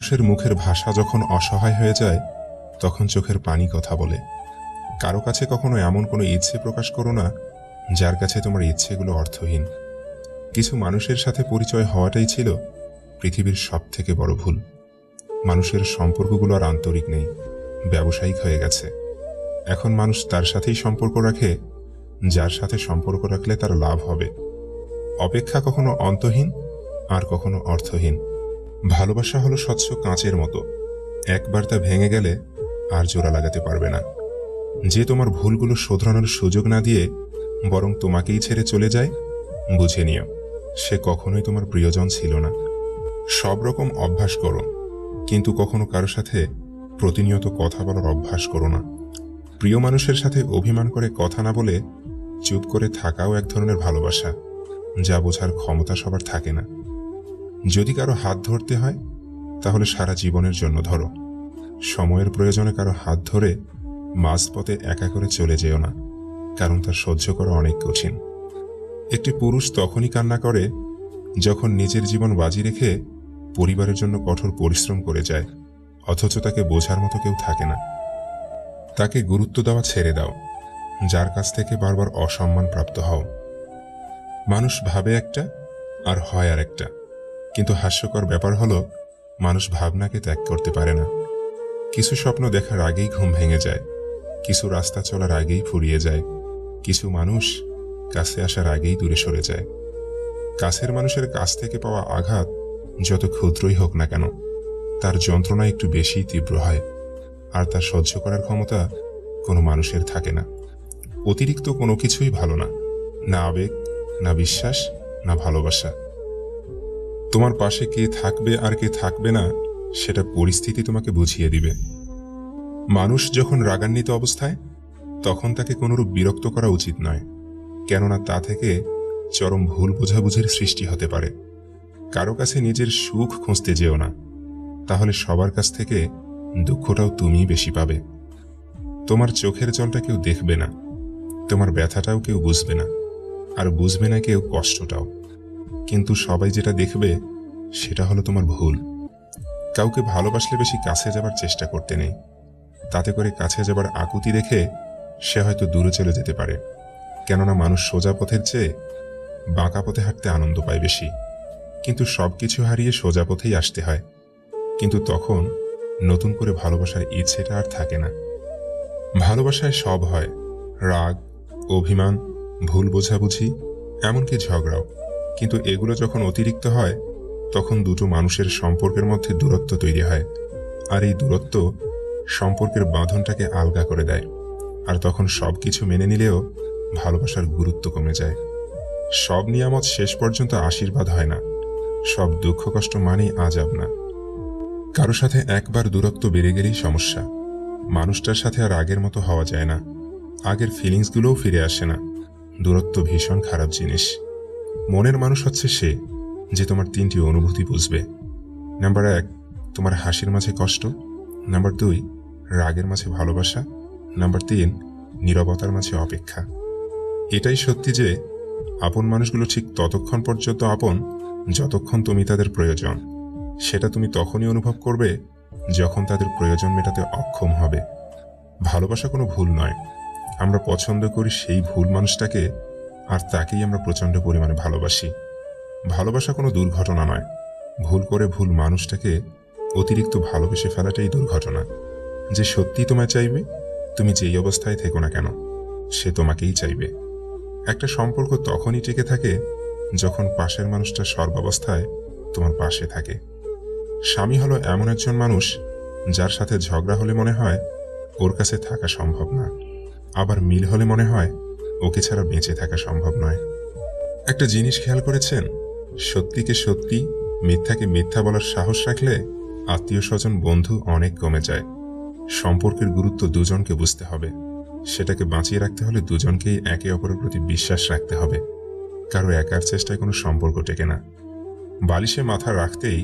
মানুষের মুখের ভাষা যখন অসহায় হয়ে যায় তখন চোখের পানি কথা বলে। কারো কাছে কখনো এমন কোনো ইচ্ছে প্রকাশ করো না যার কাছে তোমার ইচ্ছেগুলো অর্থহীন। কিছু মানুষের সাথে পরিচয় হওয়াটাই ছিল পৃথিবীর সবথেকে বড় ভুল। মানুষের সম্পর্কগুলো আর আন্তরিক নেই, ব্যবসায়িক হয়ে গেছে। এখন মানুষ তার সাথেই সম্পর্ক রাখে যার সাথে সম্পর্ক রাখলে তার লাভ হবে। অপেক্ষা কখনো অন্তহীন আর কখনো অর্থহীন। ভালোবাসা হলো স্বচ্ছ কাঁচের মতো, একবার তা ভেঙে গেলে আর জোড়া লাগাতে পারবে না। যে তোমার ভুলগুলো শোধরানোর সুযোগ না দিয়ে বরং তোমাকেই ছেড়ে চলে যায়, বুঝে নিও সে কখনোই তোমার প্রিয়জন ছিল না। সব রকম অভ্যাস করো, কিন্তু কখনো কারো সাথে প্রতিনিয়ত কথা বলার অভ্যাস করো না। প্রিয় মানুষের সাথে অভিমান করে কথা না বলে চুপ করে থাকাও এক ধরনের ভালোবাসা, যা বোঝার ক্ষমতা সবার থাকে না। যদি কারো হাত ধরতে হয় তাহলে সারা জীবনের জন্য ধরো। সময়ের প্রয়োজনে কারো হাত ধরে মাঝপথে একা করে চলে যেও না, কারণ তা সহ্য করা অনেক কঠিন। একটি পুরুষ তখনই কান্না করে যখন নিজের জীবন বাজি রেখে পরিবারের জন্য কঠোর পরিশ্রম করে যায়, অথচ তাকে বোঝার মতো কেউ থাকে না। তাকে গুরুত্ব দেওয়া ছেড়ে দাও, যার কাছ থেকে বারবার অসম্মান প্রাপ্ত হও। মানুষ ভাবে একটা আর হয় আর একটা, কিন্তু হাস্যকর ব্যাপার হলো মানুষ ভাবনাকে ত্যাগ করতে পারে না। কিছু স্বপ্ন দেখার আগেই ঘুম ভেঙে যায়, কিছু রাস্তা চলার আগেই ফুরিয়ে যায়, কিছু মানুষ কাছে আসার আগেই দূরে সরে যায়। কাছের মানুষের কাছ থেকে পাওয়া আঘাত যত ক্ষুদ্রই হোক না কেন, তার যন্ত্রণা একটু বেশি তীব্র হয়, আর তা সহ্য করার ক্ষমতা কোনো মানুষের থাকে না। অতিরিক্ত কোনো কিছুই ভালো না, না আবেগ, না বিশ্বাস, না ভালোবাসা। তোমার পাশে কে থাকবে আর কে থাকবে না সেটা পরিস্থিতি তোমাকে বুঝিয়ে দিবে। মানুষ যখন রাগান্বিত অবস্থায়, তখন তাকে কোনরূপ বিরক্ত করা উচিত নয়, কেননা তা থেকে চরম ভুল বোঝাবুঝির সৃষ্টি হতে পারে। কারো কাছে নিজের সুখ খুঁজতে যেও না, তাহলে সবার কাছ থেকে দুঃখটাও তুমিই বেশি পাবে। তোমার চোখের জলটা কেউ দেখবে না, তোমার ব্যথাটাও কেউ বুঝবে না, আর বুঝবে না কেউ কষ্টটাও। কিন্তু সবাই যেটা দেখবে সেটা হলো তোমার ভুল। কাউকে ভালোবাসলে বেশি কাছে যাবার চেষ্টা করতে নেই, তাতে করে কাছে যাবার আকুতি দেখে সে হয়তো দূরে চলে যেতে পারে। কেননা মানুষ সোজা পথের চেয়ে বাঁকা পথে হাঁটতে আনন্দ পায় বেশি। কিন্তু সবকিছু হারিয়ে সোজা পথেই আসতে হয়, কিন্তু তখন নতুন করে ভালোবাসার ইচ্ছেটা আর থাকে না। ভালোবাসায় সব হয়, রাগ, অভিমান, ভুল বোঝাবুঝি, এমনকি ঝগড়াও। কিন্তু এগুলো যখন অতিরিক্ত হয় তখন দুটো মানুষের সম্পর্কের মধ্যে দূরত্ব তৈরি হয়, আর এই দূরত্ব সম্পর্কের বাঁধনটাকে আলগা করে দেয়। আর তখন সবকিছু মেনে নিলেও ভালোবাসার গুরুত্ব কমে যায়। সব নিয়ামত শেষ পর্যন্ত আশীর্বাদ হয় না, সব দুঃখ কষ্ট মানেই আযাব না। কারো সাথে একবার দূরত্ব বেড়ে গেলেই সমস্যা। মানুষটার সাথে আর আগের মতো হওয়া যায় না, আগের ফিলিংসগুলোও ফিরে আসে না। দূরত্ব ভীষণ খারাপ জিনিস। মনের মানুষ হচ্ছে সে যে তোমার তিনটি অনুভূতি বুঝবে। নাম্বার 1, তোমার হাসির মাঝে কষ্ট। নাম্বার 2, রাগের মাঝে ভালোবাসা। নাম্বার 3, নীরবতার মাঝে অপেক্ষা। এটাই সত্যি যে আপন মানুষগুলো ঠিক ততক্ষণ পর্যন্ত আপন যতক্ষণ তুমি তাদের প্রয়োজন। সেটা তুমি তখনই অনুভব করবে যখন তাদের প্রয়োজন মেটাতে অক্ষম হবে। ভালোবাসা কোনো ভুল নয়, আমরা পছন্দ করি সেই ভুল মানুষটাকে, আর তাকেই আমরা প্রচণ্ড পরিমাণে ভালোবাসি। ভালোবাসা কোনো দুর্ঘটনা নয়, ভুল করে ভুল মানুষটাকে অতিরিক্ত ভালোবেসে ফেলাটাই দুর্ঘটনা। যে সত্যি তোমায় চাইবে, তুমি যেই অবস্থায় থেকো না কেন সে তোমাকেই চাইবে। একটা সম্পর্ক তখনই টিকে থাকে যখন পাশের মানুষটা সর্বাবস্থায় তোমার পাশে থাকে। স্বামী হলো এমন একজন মানুষ যার সাথে ঝগড়া হলে মনে হয় ওর কাছে থাকা সম্ভব না, আবার মিল হলে মনে হয় ওকে ছাড়া বেঁচে থাকা সম্ভব নয়। একটা জিনিস খেয়াল করেছেন, সত্যিকে সত্যি, মিথ্যাকে মিথ্যা বলার সাহস রাখলে আত্মীয় স্বজন, বন্ধু অনেক কমে যায়। সম্পর্কের গুরুত্ব দুজনকে বুঝতে হবে, সেটাকে বাঁচিয়ে রাখতে হলে দুজনকেই একে অপরের প্রতি বিশ্বাস রাখতে হবে। কারো একার চেষ্টায় কোনো সম্পর্ক টেকে না। বালিশে মাথা রাখতেই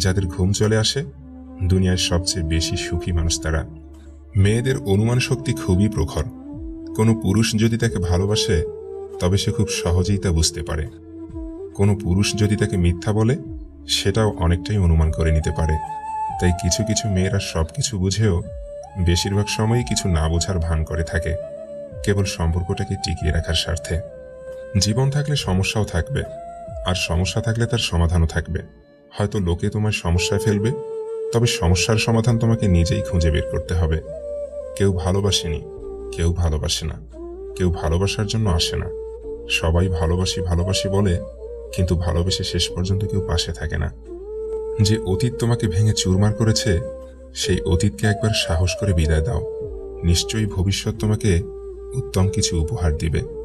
যাদের ঘুম চলে আসে, দুনিয়ার সবচেয়ে বেশি সুখী মানুষ তারা। মেয়েদের অনুমান শক্তি খুবই প্রখর। কোনো পুরুষ যদি তাকে ভালোবাসে তবে সে খুব সহজেই তা বুঝতে পারে। কোনো পুরুষ যদি তাকে মিথ্যা বলে সেটাও অনেকটাই অনুমান করে নিতে পারে। তাই কিছু কিছু মেয়েরা সবকিছু বুঝেও বেশিরভাগ সময়ই কিছু না বোঝার ভান করে থাকে, কেবল সম্পর্কটাকে টিকিয়ে রাখার স্বার্থে। জীবন থাকলে সমস্যাও থাকবে, আর সমস্যা থাকলে তার সমাধানও থাকবে। হয়তো লোকে তোমার সমস্যায় ফেলবে, তবে সমস্যার সমাধান তোমাকে নিজেই খুঁজে বের করতে হবে। কেউ ভালোবাসেনি, কেউ ভালোবাসে না, কেউ ভালোবাসার জন্য আসে না। সবাই ভালোবাসি ভালোবাসি বলে, কিন্তু ভালোবেসে শেষ পর্যন্ত কেউ পাশে থাকে না। যে অতীত তোমাকে ভেঙে চুরমার করেছে, সেই অতীতকে একবার সাহস করে বিদায় দাও। নিশ্চয়ই ভবিষ্যৎ তোমাকে উত্তম কিছু উপহার দিবে।